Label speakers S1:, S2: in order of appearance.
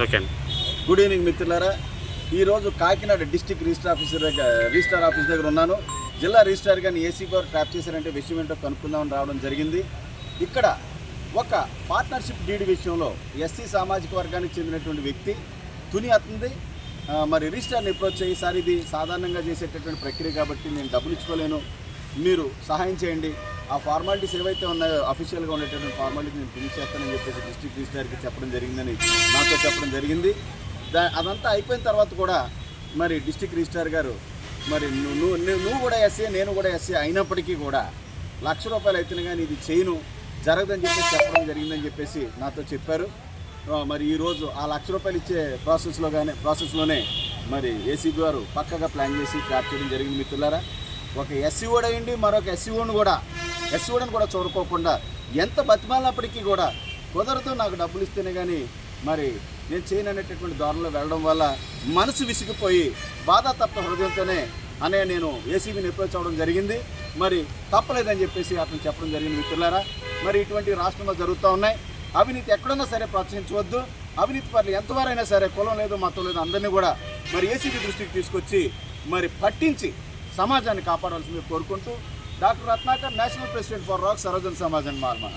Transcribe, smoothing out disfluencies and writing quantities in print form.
S1: Okay.
S2: Good evening మిత్రులారా. ఈరోజు Kakinada district registrar office దగ్గర ఉన్నాను. జిల్లా రిజిస్ట్రార్ గారిని ఏసీ గారు ట్రాప్ చేశారంటే విషయం ఏంటో కనుక్కుందామని రావడం జరిగింది. ఇక్కడ ఒక పార్ట్నర్షిప్ డీడ్ విషయంలో ఎస్సీ సామాజిక వర్గానికి చెందినటువంటి వ్యక్తి తుని అతుంది మరి రిజిస్ట్రార్ని అప్రోచ్ అయ్యి, సార్ ఇది సాధారణంగా చేసేటటువంటి ప్రక్రియ కాబట్టి నేను డబ్బులు ఇచ్చుకోలేను, మీరు సహాయం చేయండి, ఆ ఫార్మాలిటీస్ ఏవైతే ఉన్నాయో అఫీషియల్గా ఉండేటటువంటి ఫార్మాలిటీస్ నేను ఫినిష్ చేస్తానని చెప్పేసి డిస్ట్రిక్ట్ రిజిస్ట్రార్కి చెప్పడం జరిగిందని నాతో చెప్పడం జరిగింది. అదంతా అయిపోయిన తర్వాత కూడా మరి డిస్ట్రిక్ట్ రిజిస్ట్రార్ గారు మరి నువ్వు కూడా ఎస్సీ నేను కూడా ఎస్సీ అయినప్పటికీ కూడా ₹1,00,000 అయితేనే కానీ ఇది చేయను, జరగదని చెప్పేసి చెప్పడం జరిగిందని చెప్పేసి నాతో చెప్పారు. మరి ఈరోజు ఆ ₹1,00,000 ఇచ్చే ప్రాసెస్లోనే మరి ఏసీబీ గారు పక్కగా ప్లాన్ చేసి ట్రాప్ చేయడం జరిగింది. మిత్రులారా, ఒక ఎస్సీఓడ్ అయ్యండి మరొక ఎస్సీఓని కూడా చూడుకోకుండా ఎంత బతిమాలినప్పటికీ కూడా కుదరదు, నాకు డబ్బులు ఇస్తేనే కానీ మరి నేను చేయను అనేటటువంటి దారిలో వెళ్ళడం వల్ల మనసు విసిగిపోయి బాధాతప్త హృదయంతోనే నేను ఏసీబీని అప్రోచ్ అవ్వడం జరిగింది. మరి తప్పలేదని చెప్పేసి అతను చెప్పడం జరిగింది. మిత్రులారా, మరి ఇటువంటి రాష్ట్రంలో జరుగుతూ ఉన్నాయి. అవినీతి ఎక్కడున్నా సరే ప్రోత్సహించవద్దు. అవినీతి పనులు ఎంతవారైనా సరే, కులం లేదు మతం లేదు, అందరినీ కూడా మరి ఏసీబీ దృష్టికి తీసుకొచ్చి మరి పట్టించి సమాజాన్ని కాపాడాల్సింది కోరుకుంటూ doctor Ratnakar, national president for రాక్ సరోజన్ సమాజ్ అండ్ మార్మా.